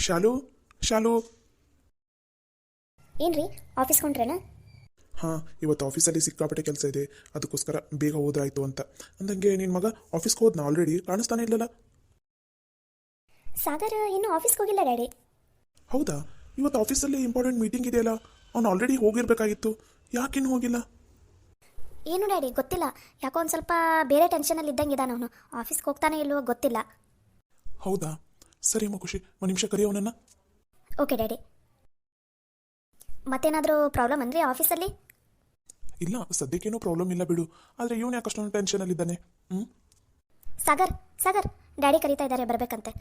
ಶಾಲು ಶಾಲು ಏನ್ರಿ ಆಫೀಸ್ ಕೊಂಡ್ರೇನ? ಹಾಂ, ಇವತ್ತು ಆಫೀಸಲ್ಲಿ ಸಿಕ್ಕಾಪಟ್ಟೆ ಕೆಲಸ ಇದೆ, ಅದಕ್ಕೋಸ್ಕರ ಬೇಗ ಹೋದ್ರಾಯ್ತು ಅಂತ. ಅಂದಂಗೆ ನಿನ್ನ ಮಗ ಆಫೀಸ್ಗೆ ಹೋದ್ನಾ? ಆಲ್ರೆಡಿ ಕಾಣಿಸ್ತಾನೆ ಇಲ್ಲಲ್ಲ. ಸಾಗರ್ ಇನ್ನೂ ಆಫೀಸ್ಗೆ ಹೋಗಿಲ್ಲ ಡ್ಯಾಡಿ. ಹೌದಾ? ಇವತ್ತು ಆಫೀಸಲ್ಲಿ ಇಂಪಾರ್ಟೆಂಟ್ ಮೀಟಿಂಗ್ ಇದೆಯಲ್ಲ, ಅವ್ನು ಆಲ್ರೆಡಿ ಹೋಗಿರ್ಬೇಕಾಗಿತ್ತು. ಯಾಕಿನ್ನು ಹೋಗಿಲ್ಲ? ಏನು ಡ್ಯಾಡಿ ಗೊತ್ತಿಲ್ಲ, ಯಾಕೋ ಒಂದು ಸ್ವಲ್ಪ ಬೇರೆ ಟೆನ್ಷನಲ್ಲಿ ಇದ್ದಂಗೆ ಇದ್ದಾನೆ ಅವನು. ಆಫೀಸ್ಗೆ ಹೋಗ್ತಾನೆ ಇಲ್ವೋ ಗೊತ್ತಿಲ್ಲ. ಹೌದಾ? ಸರಿ ಅಮ್ಮ ಖುಷಿ, ಒಂದು ನಿಮಿಷ ಕರೆಯೋನನ್ನ. Okay daddy. ಮತ್ತೇನಾದರೂ ಪ್ರಾಬ್ಲಮ್ ಅಂದರೆ ಆಫೀಸಲ್ಲಿ? ಇಲ್ಲ, ಸದ್ಯಕ್ಕೇನೂ ಪ್ರಾಬ್ಲಮ್ ಇಲ್ಲ ಬಿಡು. ಆದರೆ ಇವನು ಯಾಕೆ ಅಷ್ಟೊಂದು ಟೆನ್ಷನಲ್ಲಿದ್ದಾನೆ? ಸಾಗರ್ ಸಾಗರ್ ಡ್ಯಾಡಿ ಕರೀತಾ ಇದ್ದಾರೆ, ಬರಬೇಕಂತೆ.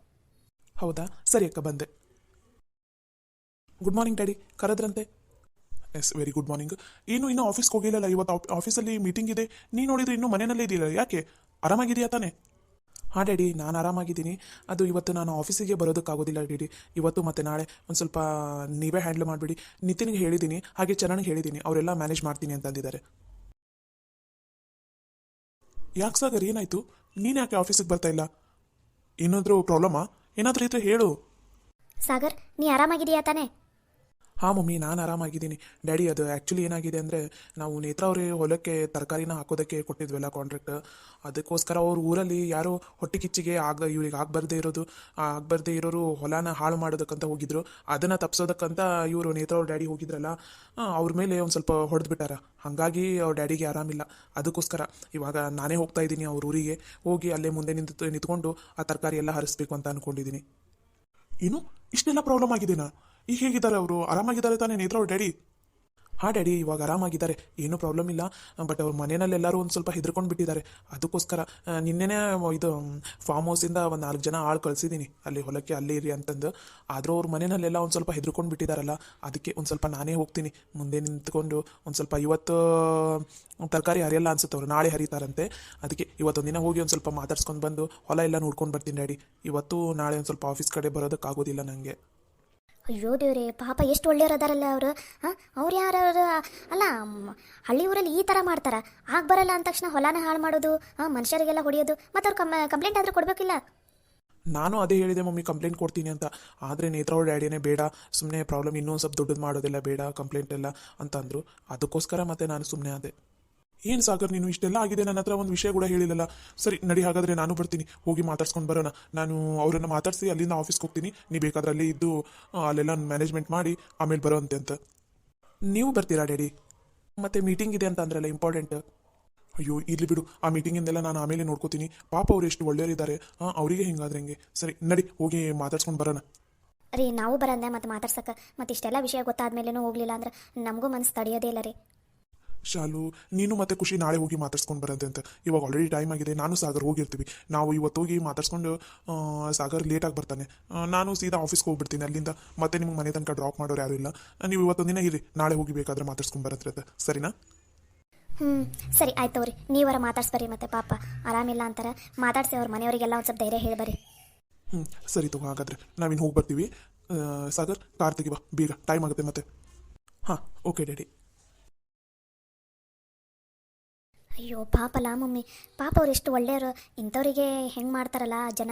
ಹೌದಾ? ಸರಿ ಅಕ್ಕ, ಬಂದೆ. ಗುಡ್ ಮಾರ್ನಿಂಗ್ ಡ್ಯಾಡಿ, ಕರೆದ್ರಂತೆ? Yes, very good morning. ಇನ್ನೂ ಆಫೀಸ್ಗೆ ಹೋಗಿಲ್ಲಲ್ಲ, ಇವತ್ತು ಆಫೀಸಲ್ಲಿ ಮೀಟಿಂಗ್ ಇದೆ. ನೀನು ನೋಡಿದ್ರೆ ಇನ್ನೂ ಮನೆಯಲ್ಲೇ ಇದೆಯಲ್ಲ, ಯಾಕೆ? ಆರಾಮಾಗಿದೆಯಾ ತಾನೆ? ಹಾಂ ಡ್ಯಾಡಿ, ನಾನು ಆರಾಮಾಗಿದ್ದೀನಿ. ಅದು ಇವತ್ತು ನಾನು ಆಫೀಸಿಗೆ ಬರೋದಕ್ಕಾಗೋದಿಲ್ಲ ಡ್ಯಾಡಿ. ಇವತ್ತು ಮತ್ತು ನಾಳೆ ಒಂದು ಸ್ವಲ್ಪ ನೀವೇ ಹ್ಯಾಂಡಲ್ ಮಾಡಿಬಿಡಿ. ನಿತಿನ್ಗೆ ಹೇಳಿದ್ದೀನಿ, ಹಾಗೆ ಚರಣ್ಗೆ ಹೇಳಿದ್ದೀನಿ, ಅವರೆಲ್ಲ ಮ್ಯಾನೇಜ್ ಮಾಡ್ತೀನಿ ಅಂತ ಅಂದಿದ್ದಾರೆ. ಯಾಕೆ ಸಾಗರ್, ಏನಾಯಿತು? ನೀನು ಯಾಕೆ ಆಫೀಸಿಗೆ ಬರ್ತಾ ಇಲ್ಲ? ಏನಾದರೂ ಪ್ರಾಬ್ಲಮಾ? ಏನಾದರೂ ಇದ್ರೆ ಹೇಳು. ಸಾಗರ್ ನೀ ಆರಾಮಾಗಿದೆಯಾ ತಾನೆ? ಹಾಂ ಮಮ್ಮಿ, ನಾನು ಆರಾಮಾಗಿದ್ದೀನಿ ಡ್ಯಾಡಿ. ಅದು ಆ್ಯಕ್ಚುಲಿ ಏನಾಗಿದೆ ಅಂದರೆ, ನಾವು ನೇತ್ರ ಅವರೇ ಹೊಲಕ್ಕೆ ತರಕಾರಿನ ಹಾಕೋದಕ್ಕೆ ಕೊಟ್ಟಿದ್ವಲ್ಲ ಕಾಂಟ್ರಾಕ್ಟ್. ಅದಕ್ಕೋಸ್ಕರ ಅವ್ರ ಊರಲ್ಲಿ ಯಾರೋ ಹೊಟ್ಟೆ ಕಿಚ್ಚಿಗೆ ಇವ್ರಿಗೆ ಆಗಬಾರ್ದೇ ಇರೋರು ಹೊಲನ ಹಾಳು ಮಾಡೋದಕ್ಕಂತ ಹೋಗಿದ್ರು. ಅದನ್ನು ತಪ್ಪಿಸೋದಕ್ಕಂತ ಇವರು ನೇತ್ರ ಅವ್ರ ಡ್ಯಾಡಿ ಹೋಗಿದ್ರಲ್ಲ, ಅವ್ರ ಮೇಲೆ ಒಂದು ಸ್ವಲ್ಪ ಹೊಡೆದ್ಬಿಟ್ಟಾರ. ಹಾಗಾಗಿ ಅವ್ರ ಡ್ಯಾಡಿಗೆ ಆರಾಮಿಲ್ಲ. ಅದಕ್ಕೋಸ್ಕರ ಇವಾಗ ನಾನೇ ಹೋಗ್ತಾ ಇದ್ದೀನಿ ಅವ್ರ ಊರಿಗೆ. ಹೋಗಿ ಅಲ್ಲೇ ಮುಂದೆ ನಿಂತ್ಕೊಂಡು ಆ ತರಕಾರಿ ಎಲ್ಲ ಹರಿಸ್ಬೇಕು ಅಂತ ಅಂದ್ಕೊಂಡಿದ್ದೀನಿ. ಏನು ಇಷ್ಟೆಲ್ಲ ಪ್ರಾಬ್ಲಮ್ ಆಗಿದೆನಾ? ಈಗ ಹೇಗಿದ್ದಾರೆ ಅವರು? ಆರಾಮಾಗಿದ್ದಾರೆ ತಾನೇ ನೇತ್ರ ಅವ್ರ ಡ್ಯಾಡಿ? ಹಾಂ ಡ್ಯಾಡಿ, ಇವಾಗ ಆರಾಮಾಗಿದ್ದಾರೆ, ಏನೂ ಪ್ರಾಬ್ಲಮ್ ಇಲ್ಲ. ಬಟ್ ಅವ್ರ ಮನೆಯಲ್ಲೆಲ್ಲರೂ ಒಂದು ಸ್ವಲ್ಪ ಹೆದರ್ಕೊಂಡು ಬಿಟ್ಟಿದ್ದಾರೆ. ಅದಕ್ಕೋಸ್ಕರ ನಿನ್ನೆನೇ ಇದು ಫಾರ್ಮ್ ಹೌಸಿಂದ ಒಂದು 4 ಜನ ಆಳು ಕಳಿಸಿದ್ದೀನಿ ಅಲ್ಲಿ ಹೊಲಕ್ಕೆ, ಅಲ್ಲೇ ಇರಿ ಅಂತಂದು. ಆದರೂ ಅವ್ರ ಮನೆಯಲ್ಲೆಲ್ಲ ಒಂದು ಸ್ವಲ್ಪ ಹೆದರ್ಕೊಂಡು ಬಿಟ್ಟಿದ್ದಾರಲ್ಲ, ಅದಕ್ಕೆ ಒಂದು ಸ್ವಲ್ಪ ನಾನೇ ಹೋಗ್ತೀನಿ ಮುಂದೆ ನಿಂತ್ಕೊಂಡು. ಒಂದು ಸ್ವಲ್ಪ ಇವತ್ತು ತರಕಾರಿ ಹರಿಯಲ್ಲ ಅನ್ಸುತ್ತೆ, ಅವ್ರು ನಾಳೆ ಹರಿತಾರಂತೆ. ಅದಕ್ಕೆ ಇವತ್ತೊಂದು ದಿನ ಹೋಗಿ ಒಂದು ಸ್ವಲ್ಪ ಮಾತಾಡ್ಸ್ಕೊಂಡು ಬಂದು ಹೊಲ ಎಲ್ಲ ನೋಡ್ಕೊಂಡು ಬರ್ತೀನಿ ಡ್ಯಾಡಿ. ಇವತ್ತು ನಾಳೆ ಒಂದು ಸ್ವಲ್ಪ ಆಫೀಸ್ ಕಡೆ ಬರೋದಕ್ಕಾಗೋದಿಲ್ಲ ನನಗೆ. ಅಯ್ಯೋ ದೇವ್ರೆ, ಪಾಪ ಎಷ್ಟು ಒಳ್ಳೆಯವ್ರು ಅದಾರಲ್ಲ ಅವರು. ಹಾಂ, ಅವ್ರು ಯಾರು ಅಲ್ಲ, ಹಳ್ಳಿ ಊರಲ್ಲಿ ಈ ಥರ ಮಾಡ್ತಾರ? ಆಗ ಬರಲ್ಲ ಅಂದ ತಕ್ಷಣ ಹೊಲನ ಹಾಳು ಮಾಡೋದು, ಮನುಷ್ಯರಿಗೆಲ್ಲ ಹೊಡೆಯೋದು, ಮತ್ತು ಅವ್ರು ಕಂಪ್ಲೇಂಟ್ ಆದರೂ ಕೊಡಬೇಕಿಲ್ಲ? ನಾನು ಅದೇ ಹೇಳಿದೆ ಮಮ್ಮಿ, ಕಂಪ್ಲೇಂಟ್ ಕೊಡ್ತೀನಿ ಅಂತ. ಆದರೆ ನೇತ್ರ ಅವ್ರ ಡ್ಯಾಡಿನೇ ಬೇಡ, ಸುಮ್ಮನೆ ಪ್ರಾಬ್ಲಮ್ ಇನ್ನೂ ಸ್ವಲ್ಪ ದೊಡ್ಡದು ಮಾಡೋದಿಲ್ಲ, ಬೇಡ ಕಂಪ್ಲೇಂಟ್ ಎಲ್ಲ ಅಂತ ಅಂದರು. ಅದಕ್ಕೋಸ್ಕರ ಮತ್ತೆ ನಾನು ಸುಮ್ಮನೆ ಆದೆ. ಏನು ಸಾಗರ್, ನೀನು ಇಷ್ಟೆಲ್ಲ ಆಗಿದೆ, ನನ್ನ ಹತ್ರ ಒಂದು ವಿಷಯ ಕೂಡ ಹೇಳಿಲ್ಲಲ್ಲ. ಸರಿ ನಡಿ, ಹಾಗಾದರೆ ನಾನು ಬರ್ತೀನಿ, ಹೋಗಿ ಮಾತಾಡ್ಸ್ಕೊಂಡು ಬರೋಣ. ನಾನು ಅವರನ್ನು ಮಾತಾಡಿಸಿ ಅಲ್ಲಿಂದ ಆಫೀಸ್ಗೆ ಹೋಗ್ತೀನಿ. ನೀ ಬೇಕಾದ್ರೆ ಅಲ್ಲಿ ಇದ್ದು ಅಲ್ಲೆಲ್ಲ ಮ್ಯಾನೇಜ್ಮೆಂಟ್ ಮಾಡಿ ಆಮೇಲೆ ಬರೋವಂತೆ ಅಂತ. ನೀವು ಬರ್ತೀರಾ ಡ್ಯಾಡಿ? ಮತ್ತೆ ಮೀಟಿಂಗ್ ಇದೆ ಅಂತ ಅಂದ್ರಲ್ಲ, ಇಂಪಾರ್ಟೆಂಟ್. ಅಯ್ಯೋ ಇರ್ಲಿ ಬಿಡು, ಆ ಮೀಟಿಂಗಿಂದೆಲ್ಲ ನಾನು ಆಮೇಲೆ ನೋಡ್ಕೋತೀನಿ. ಪಾಪ ಅವ್ರು ಎಷ್ಟು ಒಳ್ಳೆಯವರಿದ್ದಾರೆ, ಅವರಿಗೆ ಹಿಂಗಾದ್ರೆ ಹೆಂಗೆ? ಸರಿ ನಡಿ, ಹೋಗಿ ಮಾತಾಡ್ಸ್ಕೊಂಡು ಬರೋಣ. ರೀ, ನಾವು ಬರಂದೆ ಮತ್ತು ಮಾತಾಡ್ಸಕ್ಕೆ, ಮತ್ತು ಇಷ್ಟೆಲ್ಲ ವಿಷಯ ಗೊತ್ತಾದ್ಮೇಲೆನೂ ಹೋಗಲಿಲ್ಲ ಅಂದ್ರೆ ನಮಗೂ ಮನಸ್ಸು ತಡೆಯೋದೇ ಇಲ್ಲ ರೀ. ಶಾಲು, ನೀನು ಮತ್ತೆ ಖುಷಿ ನಾಳೆ ಹೋಗಿ ಮಾತಾಡ್ಸ್ಕೊಂಡು ಬರೋದೆ ಅಂತ. ಇವಾಗ ಆಲ್ರೆಡಿ ಟೈಮ್ ಆಗಿದೆ, ನಾನು ಸಾಗರ್ ಹೋಗಿರ್ತೀವಿ. ನಾವು ಇವತ್ತು ಹೋಗಿ ಮಾತಾಡ್ಸ್ಕೊಂಡು ಸಾಗರ್ ಲೇಟಾಗಿ ಬರ್ತಾನೆ, ನಾನು ಸೀದಾ ಆಫೀಸ್ಗೆ ಹೋಗ್ಬಿಡ್ತೀನಿ. ಅಲ್ಲಿಂದ ಮತ್ತೆ ನಿಮ್ಗೆ ಮನೆ ತನಕ ಡ್ರಾಪ್ ಮಾಡೋರು ಯಾರೂ ಇಲ್ಲ. ನೀವು ಇವತ್ತೊಂದಿನ ಇರಿ, ನಾಳೆ ಹೋಗಿ ಬೇಕಾದ್ರೆ ಮಾತಾಡ್ಸ್ಕೊಂಡು ಬರತ್ತೆ, ಸರಿನಾ? ಸರಿ ಆಯ್ತು ಅವ್ರಿ, ನೀವರ ಮಾತಾಡ್ಸ್ಬರಿ. ಮತ್ತೆ ಪಾಪ ಆರಾಮಿಲ್ಲ ಅಂತಾರೆ, ಮಾತಾಡ್ಸಿ ಅವ್ರ ಮನೆಯವರಿಗೆಲ್ಲ ಒಂದು ಸ್ವಲ್ಪ ಧೈರ್ಯ ಹೇಳ್ಬರಿ. ಸರಿ ತಗೋ, ಹಾಗಾದರೆ ನಾವಿನ್ನು ಹೋಗಿ ಬರ್ತೀವಿ. ಸಾಗರ್, ಕಾರ್ ತೆಗಿವಾ ಬೇಗ, ಟೈಮ್ ಆಗುತ್ತೆ ಮತ್ತೆ. ಹಾಂ, ಓಕೆ ಡ್ಯಾಡಿ. ಅಯ್ಯೋ ಪಾಪಲ್ಲ ಮಮ್ಮಿ, ಪಾಪ ಅವ್ರು ಎಷ್ಟು ಒಳ್ಳೆಯವರು. ಇಂಥವ್ರಿಗೆ ಹೆಂಗೆ ಮಾಡ್ತಾರಲ್ಲ ಜನ.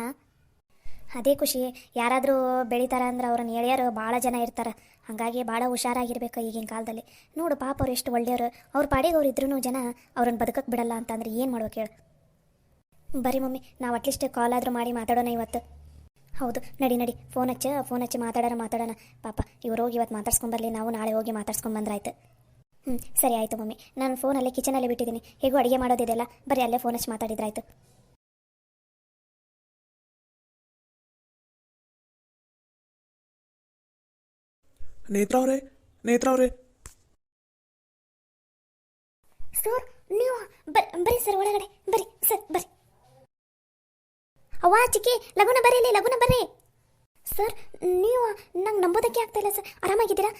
ಅದೇ ಖುಷಿ, ಯಾರಾದರೂ ಬೆಳಿತಾರೆ ಅಂದ್ರೆ ಅವ್ರನ್ನ ಎಳೆಯರು ಭಾಳ ಜನ ಇರ್ತಾರೆ. ಹಾಗಾಗಿ ಭಾಳ ಹುಷಾರಾಗಿರ್ಬೇಕು ಈಗಿನ ಕಾಲದಲ್ಲಿ. ನೋಡು ಪಾಪ ಅವ್ರು ಎಷ್ಟು ಒಳ್ಳೆಯವರು. ಅವ್ರ ಪಾಡಿಗೆ ಅವ್ರು ಇದ್ರೂ ಜನ ಅವ್ರನ್ನ ಬದುಕಕ್ಕೆ ಬಿಡಲ್ಲ ಅಂತಂದ್ರೆ ಏನು ಮಾಡ್ಬೇಕು ಹೇಳು? ಬರೀ ಮಮ್ಮಿ, ನಾವು ಅಟ್ಲೀಸ್ಟ್ ಕಾಲ್ ಆದರೂ ಮಾಡಿ ಮಾತಾಡೋಣ ಇವತ್ತು. ಹೌದು, ನಡಿ ಫೋನ್ ಹಚ್ಚಿ ಮಾತಾಡೋಣ. ಪಾಪ ಇವ್ರು ಹೋಗಿ ಇವತ್ತು ಮಾತಾಡ್ಸ್ಕೊಂಬರಲಿ, ನಾವು ನಾಳೆ ಹೋಗಿ ಮಾತಾಡ್ಸ್ಕೊಂಬಂದ್ರಾಯ್ತು. ಸರಿ ಆಯಿತು ಮಮ್ಮಿ, ನಾನು ಫೋನಲ್ಲೇ ಕಿಚನಲ್ಲೇ ಬಿಟ್ಟಿದ್ದೀನಿ. ಹೇಗೂ ಅಡುಗೆ ಮಾಡೋದಿದೆಯಲ್ಲ, ಬರೀ ಅಲ್ಲೇ ಫೋನ್ ಹಚ್ಚಿ ಮಾತಾಡಿದ್ರಾಯ್ತು. ನೇತ್ರ ಅವರೇ. ಸರ್ ನೀವು ಬರ್ರಿ ಸರ್, ಒಳಗಡೆ ಬರ್ರಿ ಸರ್, ಬರ್ರಿ. ಅವ್ವ ಚಿಕ್ಕಿ, ಲಗುನ ಬರ್ರಿ. ಸರ್ ನೀವು ನಂಗೆ ನಂಬೋದಕ್ಕೆ ಆಗ್ತಾ ಇಲ್ಲ ಸರ್. ಆರಾಮಾಗಿದ್ದೀರಾ?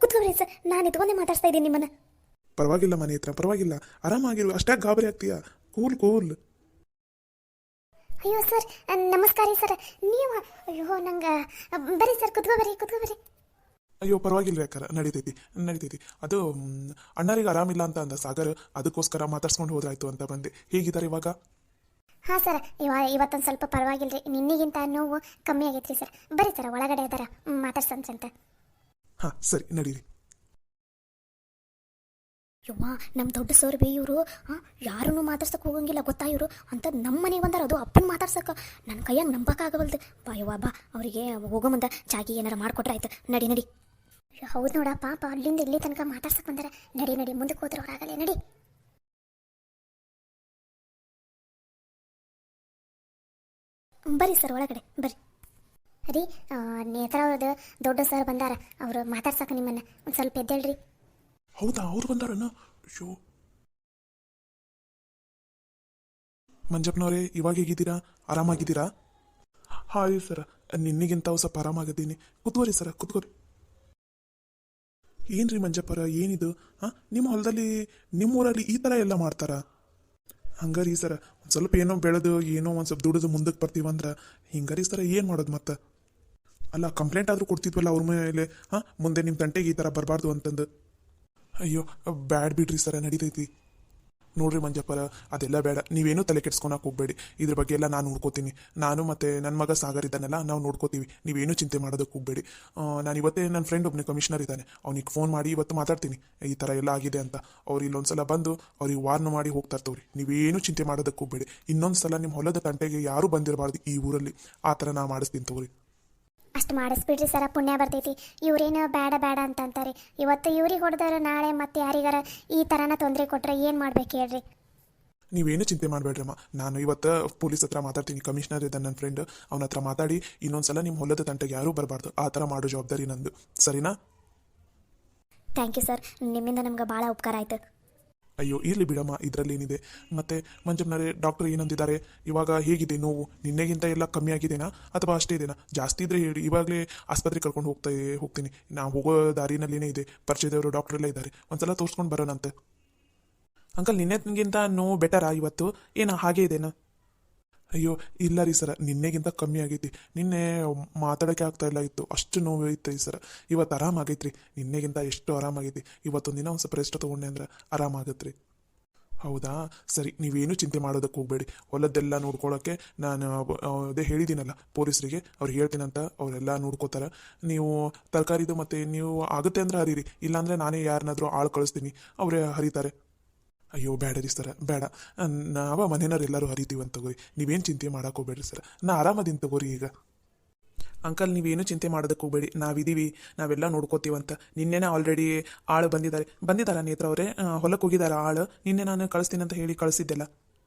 ಕುತ್ಕೊಬ್ರಿ ಸರ್, ನಾನು ಇದ್ಕೊಂಡೆ ಮಾತಾಡ್ತಾ ಇದ್ದೀನಿ ನಿಮ್ಮನ್ನು. ಪರವಾಗಿಲ್ಲ ಮನೆ ಹತ್ರ, ಪರವಾಗಿಲ್ಲ, ಆರಾಮಾಗಿರು. ಅಷ್ಟಾಗಿ ಗಾಬರಿ ಆಗ್ತೀಯಾ? ಕೂಲ್. ಅಯ್ಯೋ ಸರ್, ನಮಸ್ಕಾರ ಸರ್. ನೀವು ಅಯ್ಯೋ ನಂಗೆ ಬರ್ರಿ ಸರ್, ಕುತ್ಕೊಬರ್ರಿ. ಅಯ್ಯೋ ಪರವಾಗಿಲ್ಲ ಯಾಕಾರ, ನಡೀತೈತಿ. ಅದು ಅಣ್ಣರಿಗೆ ಆರಾಮಿಲ್ಲ ಅಂತ ಅಂದ ಸಾಗರ್, ಅದಕ್ಕೋಸ್ಕರ ಮಾತಾಡ್ಸ್ಕೊಂಡು ಹೋದ್ರಾಯ್ತು ಅಂತ ಬಂದೆ. ಹೇಗಿದ್ದಾರೆ ಇವಾಗ? ಹಾಂ ಸರ್, ಇವತ್ತೊಂದು ಸ್ವಲ್ಪ ಪರವಾಗಿಲ್ಲ ರೀ. ನಿನ್ನೆಗಿಂತ ನೋವು ಕಮ್ಮಿ ಆಗೈತೆ ರೀ ಸರ್. ಬರ್ರಿ ಸರ್, ಒಳಗಡೆ ಅದಾರ, ಮಾತಾಡ್ಸಂತ. ಹಾಂ ಸರಿ ನಡೀರಿ. ಯವ್ವ, ನಮ್ಮ ದೊಡ್ಡ ಸರ್ ಬೇ ಇವರು ಯಾರನ್ನೂ ಮಾತಾಡ್ಸಕ್ಕೆ ಹೋಗಂಗಿಲ್ಲ ಗೊತ್ತಾ ಇವರು. ಅಂಥದ್ದು ನಮ್ಮ ಮನೆಗೆ ಬಂದಾರ, ಅದು ಅಪ್ಪನ ಮಾತಾಡ್ಸಕ್ಕೆ ನನ್ನ ಕೈಯಾಗ ನಂಬಕ್ಕಾಗವಲ್ದು. ಬಾ ಯವ್ವ ಬಾ, ಅವರಿಗೆ ಹೋಗೋ ಮುಂದೆ ಚಾಗಿ ಏನಾರ ಮಾಡಿಕೊಟ್ರೆ ಆಯ್ತು. ನಡಿ ನಡಿ. ಹೌದು ನೋಡ, ಪಾಪ ಅಲ್ಲಿಂದ ಇಲ್ಲಿ ತನಕ ಮಾತಾಡ್ಸಕ್ಕೆ ಬಂದಾರ. ನಡಿ ನಡಿ, ಮುಂದಕ್ಕೆ ಹೋದ್ರೆ ಹೊರಾಗಲೇ ನಡಿ. ಬರ್ರಿ ಸರ್, ಒಳಗಡೆ ಬರ್ರಿ. ರೀ, ನೇತ್ರ ಅವ್ರದ್ದು ದೊಡ್ಡ ಸರ್ ಬಂದಾರ, ಅವರು ಮಾತಾಡ್ಸಕ್ಕೆ ನಿಮ್ಮನ್ನು. ಒಂದು ಸ್ವಲ್ಪ ಎದ್ದೇಳ್ರಿ. ಹೌದಾ, ಅವ್ರು ಬಂದಾರಣ್ಣ? ಅಯ್ಯೋ. ಮಂಜಪ್ಪನವರೇ, ಇವಾಗ ಹೇಗಿದ್ದೀರಾ? ಆರಾಮಾಗಿದ್ದೀರಾ? ಹಾಯ್ ಸರ, ನಿನ್ನೆಗಿಂತ ಸ್ವಲ್ಪ ಆರಾಮಾಗಿದ್ದೀನಿ. ಕುತ್ಕೋರಿ ಸರ, ಕುತ್ಕೋರಿ. ಏನ್ರಿ ಮಂಜಪ್ಪರ, ಏನಿದು? ಹಾಂ, ನಿಮ್ಮ ಹೊಲದಲ್ಲಿ ನಿಮ್ಮೂರಲ್ಲಿ ಈ ಥರ ಎಲ್ಲ ಮಾಡ್ತಾರಾ? ಹಂಗಾರಿ ಸರ, ಒಂದು ಸ್ವಲ್ಪ ಏನೋ ಬೆಳೆದು ಏನೋ ಒಂದು ಸ್ವಲ್ಪ ದುಡಿದು ಮುಂದಕ್ಕೆ ಬರ್ತೀವಂದ್ರೆ ಹಿಂಗಾರಿ ಸರ, ಏನು ಮಾಡೋದು ಮತ್ತೆ? ಅಲ್ಲ, ಕಂಪ್ಲೇಂಟ್ ಆದರೂ ಕೊಡ್ತಿದ್ವಲ್ಲ ಅವ್ರ ಮೇಲೆ. ಹಾಂ, ಮುಂದೆ ನಿಮ್ಮ ತಂಟೆಗೆ ಈ ಥರ ಬರಬಾರ್ದು ಅಂತಂದು. ಅಯ್ಯೋ, ಬ್ಯಾಡ್ ಬಿಡ್ರಿ ಸರ, ನಡೀತೈತಿ. ನೋಡ್ರಿ ಮಂಜಪ್ಪರ, ಅದೆಲ್ಲ ಬೇಡ, ನೀವೇನೂ ತಲೆ ಕೆಡ್ಸ್ಕೊಳಕ್ಕೆ ಹೋಗ್ಬೇಡಿ. ಇದ್ರ ಬಗ್ಗೆ ಎಲ್ಲ ನಾನು ನೋಡ್ಕೋತೀನಿ. ನಾನು ಮತ್ತು ನನ್ನ ಮಗ ಸಾಗರ್ ಇದ್ದಾನೆಲ್ಲ, ನಾವು ನೋಡ್ಕೋತೀವಿ. ನೀವೇನೂ ಚಿಂತೆ ಮಾಡೋದಕ್ಕೆ ಹೋಗ್ಬೇಡಿ. ನಾನು ಇವತ್ತೇ ನನ್ನ ಫ್ರೆಂಡ್ ಒಬ್ಬನೇ ಕಮಿಷನರ್ ಇದ್ದಾನೆ, ಅವ್ನಿಗೆ ಫೋನ್ ಮಾಡಿ ಇವತ್ತು ಮಾತಾಡ್ತೀನಿ ಈ ಥರ ಎಲ್ಲ ಆಗಿದೆ ಅಂತ. ಅವ್ರು ಇಲ್ಲೊಂದು ಸಲ ಬಂದು ಅವ್ರಿಗೆ ವಾರ್ನ್ ಮಾಡಿ ಹೋಗ್ತಾ ಇರ್ತವ್ರಿ. ನೀವೇನೂ ಚಿಂತೆ ಮಾಡೋದಕ್ಕೆ ಹೋಗ್ಬೇಡಿ. ಇನ್ನೊಂದು ಸಲ ನಿಮ್ಮ ಹೊಲದ ತಂಟೆಗೆ ಯಾರೂ ಬಂದಿರಬಾರ್ದು ಈ ಊರಲ್ಲಿ. ಆ ಥರ ನಾ ಮಾಡಿಸ್ತೀನಿ ತಗೋರಿ. ಅಷ್ಟು ಮಾಡಿಸ್ಬಿಡ್ರಿ ಸರ, ಪುಣ್ಯ ಬರ್ತೈತಿ. ಇವ್ರೇನು ಬೇಡ ಬೇಡ ಅಂತಾರೆ. ಇವತ್ತು ಇವ್ರಿಗೆ ಹೊಡೆದ್ರೆ ನಾಳೆ ಮತ್ತೆ ಯಾರಿಗಾರ ಈ ಥರನ ತೊಂದರೆ ಕೊಟ್ಟರೆ ಏನು ಮಾಡ್ಬೇಕು ಹೇಳ್ರಿ? ನೀವೇನು ಚಿಂತೆ ಮಾಡಬೇಡ್ರಮ್ಮ. ನಾನು ಇವತ್ತು ಪೊಲೀಸ್ ಹತ್ರ ಮಾತಾಡ್ತೀನಿ. ಕಮಿಷನರ್ ಇದ್ದಾನೆ ನನ್ನ ಫ್ರೆಂಡ್, ಅವನ ಹತ್ರ ಮಾತಾಡಿ ಇನ್ನೊಂದ್ಸಲ ನಿಮ್ಮ ಹೊಲದ ತಂಟೆಗೆ ಯಾರೂ ಬರಬಾರ್ದು. ಆ ಥರ ಮಾಡೋ ಜವಾಬ್ದಾರಿ ನಂದು, ಸರಿನಾ? ಥ್ಯಾಂಕ್ ಯು ಸರ್, ನಿಮ್ಮಿಂದ ನಮ್ಗೆ ಭಾಳ ಉಪಕಾರ ಆಯ್ತು. ಅಯ್ಯೋ, ಇರಲಿ ಬಿಡಮ್ಮ, ಇದರಲ್ಲಿ ಏನಿದೆ. ಮತ್ತು ಮಂಜಪ್ಪನವರೇ, ಡಾಕ್ಟರ್ ಏನಂದಿದ್ದಾರೆ? ಇವಾಗ ಹೇಗಿದೆ ನೋವು? ನಿನ್ನೆಗಿಂತ ಎಲ್ಲ ಕಮ್ಮಿ ಆಗಿದೆನಾ ಅಥವಾ ಅಷ್ಟೇ ಇದೆನಾ? ಜಾಸ್ತಿ ಇದ್ದರೆ ಹೇಳಿ, ಇವಾಗಲೇ ಆಸ್ಪತ್ರೆಗೆ ಕರ್ಕೊಂಡು ಹೋಗ್ತೀನಿ. ನಾವು ಹೋಗೋ ದಾರಿನಲ್ಲಿನೇ ಇದೆ, ಪರಿಚಯದವರು ಡಾಕ್ಟ್ರೆಲ್ಲ ಇದ್ದಾರೆ. ಒಂದ್ಸಲ ತೋರಿಸ್ಕೊಂಡು ಬರೋಣಂತೆ. ಅಂಕಲ್, ನಿನ್ನೆಗಿಂತ ನೋವು ಬೆಟರಾ ಇವತ್ತು? ಏನೋ ಹಾಗೆ ಇದೆನಾ? ಅಯ್ಯೋ ಇಲ್ಲ ರೀ ಸರ, ನಿನ್ನೆಗಿಂತ ಕಮ್ಮಿ ಆಗೈತಿ. ನಿನ್ನೆ ಮಾತಾಡೋಕ್ಕೆ ಆಗ್ತಾ ಇಲ್ಲ ಇತ್ತು, ಅಷ್ಟು ನೋವು ಐತೆ ರೀ ಸರ. ಇವತ್ತು ಆರಾಮಾಗೈತ್ರಿ, ನಿನ್ನೆಗಿಂತ ಎಷ್ಟು ಆರಾಮಾಗೈತಿ. ಇವತ್ತೊಂದು ದಿನ ಒಂದು ಸ್ವಲ್ಪ ರೆಸ್ಟ್ ತೊಗೊಂಡೆ ಅಂದ್ರೆ ಆರಾಮಾಗತ್ತೆ ರೀ. ಹೌದಾ, ಸರಿ, ನೀವೇನು ಚಿಂತೆ ಮಾಡೋದಕ್ಕೆ ಹೋಗಬೇಡಿ. ಹೊಲದ್ದೆಲ್ಲ ನೋಡ್ಕೊಳ್ಳೋಕ್ಕೆ ನಾನು ಅದೇ ಹೇಳಿದ್ದೀನಲ್ಲ ಪೊಲೀಸರಿಗೆ, ಅವ್ರು ಹೇಳ್ತೀನಂತ, ಅವರೆಲ್ಲ ನೋಡ್ಕೋತಾರೆ. ನೀವು ತರಕಾರಿದು ಮತ್ತು ನೀವು ಆಗುತ್ತೆ ಅಂದ್ರೆ ಹರೀರಿ, ಇಲ್ಲಾಂದರೆ ನಾನೇ ಯಾರನ್ನಾದರೂ ಆಳು ಕಳಿಸ್ತೀನಿ, ಅವರೇ ಹರಿತಾರೆ. ಅಯ್ಯೋ ಬೇಡ ರೀ ಸರ, ಬೇಡ. ನಾವ ಮನೆಯವ್ರು ಎಲ್ಲರೂ ಹರಿತೀವಂತ ತಗೋರಿ, ನೀವೇನು ಚಿಂತೆ ಮಾಡೋಕೆ ಹೋಗ್ಬೇಡ್ರಿ ಸರ್. ನಾ ಆರಾಮದೀನಿ ತಗೋರಿ ಈಗ. ಅಂಕಲ್, ನೀವೇನು ಚಿಂತೆ ಮಾಡೋದಕ್ಕೆ ಹೋಗ್ಬೇಡಿ, ನಾವಿದ್ದೀವಿ, ನಾವೆಲ್ಲ ನೋಡ್ಕೋತೀವಂತ. ನಿನ್ನೆನೇ ಆಲ್ರೆಡಿ ಆಳು ಬಂದಿದ್ದಾರಾ ನೇತ್ರ ಅವರೇ? ಹೊಲಕ್ಕೆ ಹೋಗಿದ್ದಾರಾ ಆಳು? ನಿನ್ನೆ ನಾನು ಕಳಿಸ್ತೀನಿ ಅಂತ ಹೇಳಿ ಕಳಿಸಿದ್ದೆಲ್ಲ.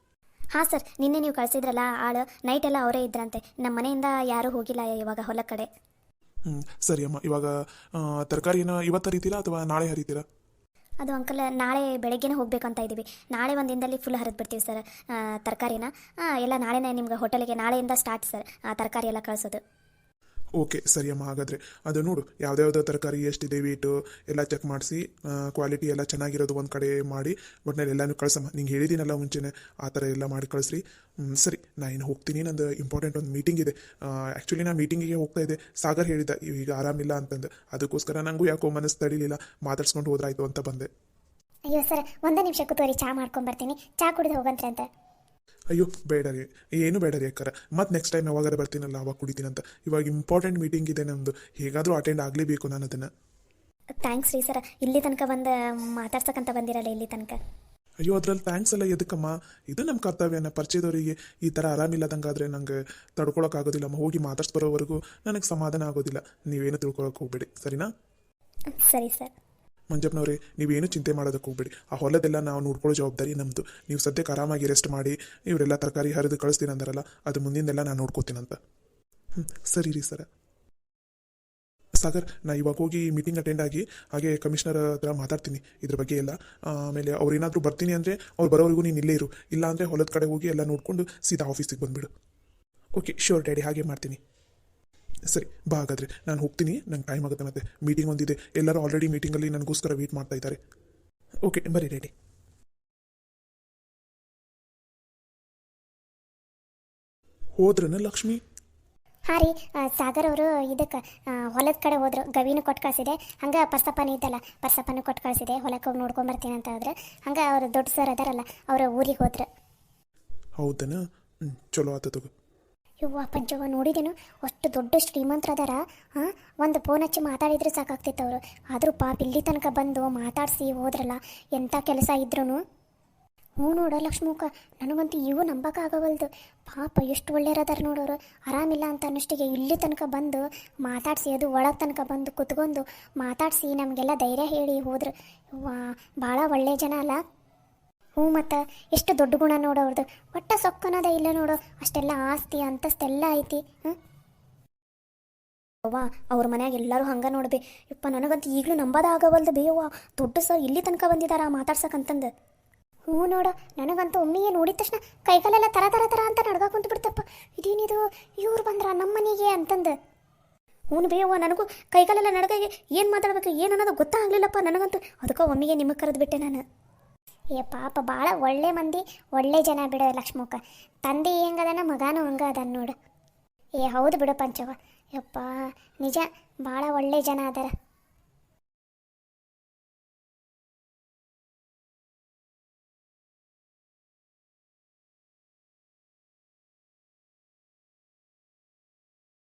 ಹಾಂ ಸರ್, ನಿನ್ನೆ ನೀವು ಕಳಿಸಿದ್ರಲ್ಲ ಆಳು, ನೈಟ್ ಎಲ್ಲ ಅವರೇ ಇದ್ರಂತೆ. ನಮ್ಮ ಮನೆಯಿಂದ ಯಾರೂ ಹೋಗಿಲ್ಲ ಇವಾಗ ಹೊಲ ಕಡೆ. ಸರಿ ಅಮ್ಮ, ಇವಾಗ ತರಕಾರಿನ ಇವತ್ತು ಹರಿತೀರಾ ಅಥವಾ ನಾಳೆ ಹರಿತೀರಾ? ಅದು ಅಂಕಲ್, ನಾಳೆ ಬೆಳಗ್ಗೆನೇ ಹೋಗ್ಬೇಕಂತ ಇದ್ದೀವಿ. ನಾಳೆ ಒಂದು ದಿನದಲ್ಲಿ ಫುಲ್ ಹರಿದು ಬಿಡ್ತೀವಿ ಸರ್ ತರಕಾರಿನ. ಎಲ್ಲ ನಾಳೆನೇ ನಿಮ್ಗೆ ಹೋಟೆಲಿಗೆ ನಾಳೆಯಿಂದ ಸ್ಟಾರ್ಟ್ ಸರ್ ತರಕಾರಿ ಎಲ್ಲ ಕಳಿಸೋದು. ಓಕೆ ಸರಿ ಅಮ್ಮ, ಹಾಗಾದರೆ ಅದು ನೋಡು, ಯಾವ್ದಾವ್ದು ತರಕಾರಿ ಎಷ್ಟಿದೆ ವೇಟು ಎಲ್ಲ ಚೆಕ್ ಮಾಡಿಸಿ, ಕ್ವಾಲಿಟಿ ಎಲ್ಲ ಚೆನ್ನಾಗಿರೋದು ಒಂದು ಕಡೆ ಮಾಡಿ ಒಟ್ಟಿನಲ್ಲಿ ಎಲ್ಲನೂ ಕಳ್ಸಮ್ಮ. ನಿಂಗೆ ಹೇಳಿದ್ದೀನಲ್ಲ ಮುಂಚೆನೇ, ಆ ಥರ ಎಲ್ಲ ಮಾಡಿ ಕಳಿಸ್ರಿ. ಸರಿ, ನಾನು ಹೋಗ್ತೀನಿ, ನಂದು ಇಂಪಾರ್ಟೆಂಟ್ ಒಂದು ಮೀಟಿಂಗ್ ಇದೆ. ಆ್ಯಕ್ಚುಲಿ ನಾನು ಮೀಟಿಂಗಿಗೆ ಹೋಗ್ತಾ ಇದ್ದೆ, ಸಾಗರ್ ಹೇಳಿದ್ದ ಈಗ ಆರಾಮಿಲ್ಲ ಅಂತಂದು. ಅದಕ್ಕೋಸ್ಕರ ನನಗೂ ಯಾಕೋ ಮನಸ್ಸು ತಡಿಲಿಲ್ಲ, ಮಾತಾಡ್ಸ್ಕೊಂಡು ಹೋದ್ರಾಯ್ತು ಅಂತ ಬಂದೆ. ಅಯ್ಯೋ ಸರ್, ಒಂದೇ ನಿಮಿಷ ಕೂತ್ವರಿ, ಚಾ ಮಾಡ್ಕೊಂಬರ್ತೀನಿ. ಚಾ ಕುಡಿದು ಹೋಗಂತ್ರಿ ಅಂತ. ಅಯ್ಯೋ ಬೇಡ ರೀ, ಏನು ಬೇಡ ರೀ ಅಕ್ಕಾರ. ಮತ್ತು ನೆಕ್ಸ್ಟ್ ಟೈಮ್ ಯಾವಾಗಾರ ಬರ್ತೀನಲ್ಲ ಅವಾಗ ಕುಡಿತೀನಂತ. ಇವಾಗ ಇಂಪಾರ್ಟೆಂಟ್ ಮೀಟಿಂಗ್ ಇದೆ ನಮ್ಮದು, ಹೇಗಾದರೂ ಅಟೆಂಡ್ ಆಗಲೇಬೇಕು ನಾನು ಅದನ್ನು. ಥ್ಯಾಂಕ್ಸ್ ರೀ ಸರ್, ಇಲ್ಲಿ ತನಕ ಬಂದು ಮಾತಾಡ್ಸಕ್ಕಂತ ಬಂದಿರಲ್ಲ ಇಲ್ಲಿ ತನಕ. ಅಯ್ಯೋ ಅದ್ರಲ್ಲಿ ಥ್ಯಾಂಕ್ಸ್ ಎಲ್ಲ ಎದಕ್ಕಮ್ಮ, ಇದು ನಮ್ಮ ಕರ್ತವ್ಯನ. ಪರಿಚಯದವರಿಗೆ ಈ ಥರ ಆರಾಮಿಲ್ಲದಂಗಾದರೆ ನಂಗೆ ತಡ್ಕೊಳಕ್ಕಾಗೋದಿಲ್ಲಮ್ಮ. ಹೋಗಿ ಮಾತಾಡ್ಸಿ ಬರೋವರೆಗೂ ನನಗೆ ಸಮಾಧಾನ ಆಗೋದಿಲ್ಲ. ನೀವೇನು ತಿಳ್ಕೊಳಕ್ಕೆ ಹೋಗ್ಬೇಡಿ, ಸರಿನಾ? ಸರಿ ಸರ್. ಮಂಜಪ್ಪನವರೇ, ನೀವೇನು ಚಿಂತೆ ಮಾಡೋದಕ್ಕೆ ಹೋಗ್ಬೇಡಿ. ಆ ಹೊಲದೆಲ್ಲ ನಾವು ನೋಡ್ಕೊಳ್ಳೋ ಜವಾಬ್ದಾರಿ ನಮ್ಮದು. ನೀವು ಸದ್ಯಕ್ಕೆ ಆರಾಮಾಗಿ ರೆಸ್ಟ್ ಮಾಡಿ, ಇವರೆಲ್ಲ ತರಕಾರಿ ಹರಿದು ಕಳಿಸ್ತೀನಿ ಅಂದಾರಲ್ಲ, ಅದು ಮುಂದಿಂದೆಲ್ಲ ನಾನು ನೋಡ್ಕೋತೀನಂತ. ಸರಿ ರೀ ಸರ. ಸಾಗರ್, ನಾ ಇವಾಗ ಹೋಗಿ ಮೀಟಿಂಗ್ ಅಟೆಂಡ್ ಆಗಿ ಹಾಗೆ ಕಮಿಷನರ್ ಹತ್ರ ಮಾತಾಡ್ತೀನಿ ಇದ್ರ ಬಗ್ಗೆ ಎಲ್ಲ. ಆಮೇಲೆ ಅವ್ರು ಏನಾದರೂ ಬರ್ತೀನಿ ಅಂದರೆ ಅವ್ರು ಬರೋವರೆಗೂ ನೀನು ಇಲ್ಲೇ ಇರು, ಇಲ್ಲಾಂದರೆ ಹೊಲದ ಕಡೆ ಹೋಗಿ ಎಲ್ಲ ನೋಡಿಕೊಂಡು ಸೀದಾ ಆಫೀಸಿಗೆ ಬಂದುಬಿಡು. ಓಕೆ ಶ್ಯೂರ್ ಡ್ಯಾಡಿ, ಹಾಗೆ ಮಾಡ್ತೀನಿ. ಸರಿ ಬಾ, ಹಾಗಾದರೆ ನಾನು ಹೋಗ್ತೀನಿ, ನಂಗೆ ಟೈಮ್ ಆಗುತ್ತೆ. ಮತ್ತೆ ಮೀಟಿಂಗ್ ಒಂದಿದೆ, ಎಲ್ಲರೂ ಆಲ್ರೆಡಿ ಮೀಟಿಂಗಲ್ಲಿ ನನಗೋಸ್ಕರ ವೇಟ್ ಮಾಡ್ತಾ ಇದ್ದಾರೆ. ಓಕೆ ಬರೀ ರೆಡಿ. ಹೋದ್ರನ ಲಕ್ಷ್ಮಿ? ಹಾಂ ರೀ, ಸಾಗರ್ ಅವರು ಇದಕ್ಕೆ ಹೊಲದ ಕಡೆ ಹೋದ್ರು. ಗವಿನೂ ಕೊಟ್ಟು ಕಳಿಸಿದೆ, ಹಂಗೆ ಪರ್ಸಪ್ಪನೂ ಇದ್ದಲ್ಲ, ಪರ್ಸಪ್ಪನೂ ಕೊಟ್ಟು ಕಳಿಸಿದೆ. ಹೊಲಕ್ಕೆ ಹೋಗಿ ನೋಡ್ಕೊಂಬರ್ತೀನಿ ಅಂತ ಹೋದ್ರೆ. ಹಂಗೆ ಅವ್ರು ದೊಡ್ಡ ಸರ್ ಅದಾರಲ್ಲ, ಅವರು ಊರಿಗೆ ಹೋದ್ರು. ಹೌದನ? ಚಲೋ ಆತ ತಗೋ. ಇವ್ವ ಪಂಚವ್ವ ನೋಡಿದೇನು ಅಷ್ಟು ದೊಡ್ಡ ಶ್ರೀಮಂತರ ಅದಾರ. ಹಾಂ, ಒಂದು ಫೋನ್ ಹಚ್ಚಿ ಮಾತಾಡಿದ್ರೆ ಸಾಕಾಗ್ತಿತ್ತು ಅವರು. ಆದರೂ ಪಾಪ ಇಲ್ಲಿ ತನಕ ಬಂದು ಮಾತಾಡಿಸಿ ಹೋದ್ರಲ್ಲ, ಎಂಥ ಕೆಲಸ ಇದ್ರೂ. ಹ್ಞೂ ನೋಡ ಲಕ್ಷ್ಮೂಕ, ನನಗಂತೂ ಇವು ನಂಬಕ್ಕಾಗವಲ್ದು. ಪಾಪ ಎಷ್ಟು ಒಳ್ಳೆಯರದಾರ ನೋಡೋರು. ಆರಾಮಿಲ್ಲ ಅಂತ ಅನ್ನೋಷ್ಟಿಗೆ ಇಲ್ಲಿ ತನಕ ಬಂದು ಮಾತಾಡಿಸಿ, ಅದು ಒಳಗೆ ತನಕ ಬಂದು ಕುತ್ಕೊಂಡು ಮಾತಾಡಿಸಿ ನಮಗೆಲ್ಲ ಧೈರ್ಯ ಹೇಳಿ ಹೋದ್ರು. ವಾ, ಭಾಳ ಒಳ್ಳೆಯ ಜನ ಅಲ್ಲ. ಹ್ಞೂ, ಮತ್ತು ಎಷ್ಟು ದೊಡ್ಡ ಗುಣ ನೋಡೋರ್ದು. ಒಟ್ಟ ಸೊಕ್ಕನದ ಇಲ್ಲ ನೋಡು, ಅಷ್ಟೆಲ್ಲ ಆಸ್ತಿ ಅಂತಸ್ತೆಲ್ಲ ಐತಿ. ಹಾಂ ಅವ್ವ, ಅವ್ರ ಮನ್ಯಾಗ ಎಲ್ಲರೂ ಹಂಗೆ ನೋಡ್ಬೇ. ಯಪ್ಪ, ನನಗಂತೂ ಈಗಲೂ ನಂಬೋದಾಗವಲ್ದು ಬೇಯವ್ವ. ದೊಡ್ಡ ಸರ್ ಇಲ್ಲಿ ತನಕ ಬಂದಿದ್ದಾರ ಮಾತಾಡ್ಸಕ್ಕಂತಂದು. ಹ್ಞೂ ನೋಡು, ನನಗಂತೂ ಒಮ್ಮೆಗೆ ನೋಡಿದ ತಕ್ಷಣ ಕೈಕಾಲೆಲ್ಲ ತರ ತರ ತರ ಅಂತ ನಡ್ಗ ಕುಂತು ಬಿಡ್ತಪ್ಪ. ಇದೇನಿದು, ಇವ್ರು ಬಂದ್ರ ನಮ್ಮ ಮನೆಗೆ ಅಂತಂದು. ಹ್ಞೂ ಬೇಯವ್ವ, ನನಗೂ ಕೈಕಾಲೆಲ್ಲ ನಡ್ಗಾಗಿ ಏನು ಮಾತಾಡ್ಬೇಕು ಏನು ಅನ್ನೋದು ಗೊತ್ತಾಗಲಿಲ್ಲಪ್ಪ ನನಗಂತೂ. ಅದಕ್ಕೆ ಒಮ್ಮೆಗೆ ನಿಮಗೆ ಕರೆದುಬಿಟ್ಟೆ ನಾನು. ಏ ಪಾಪ, ಭಾಳ ಒಳ್ಳೆ ಮಂದಿ, ಒಳ್ಳೆ ಜನ ಬಿಡು ಲಕ್ಷ್ಮಕ್ಕ. ತಂದೆ ಹೆಂಗದನ, ಮಗಾನು ಹಂಗೆ ಅದಾನ ನೋಡು. ಏ ಹೌದು ಬಿಡು ಪಂಚವ್ವ. ಯಪ್ಪ, ನಿಜ ಭಾಳ ಒಳ್ಳೆ ಜನ ಅದಾರ.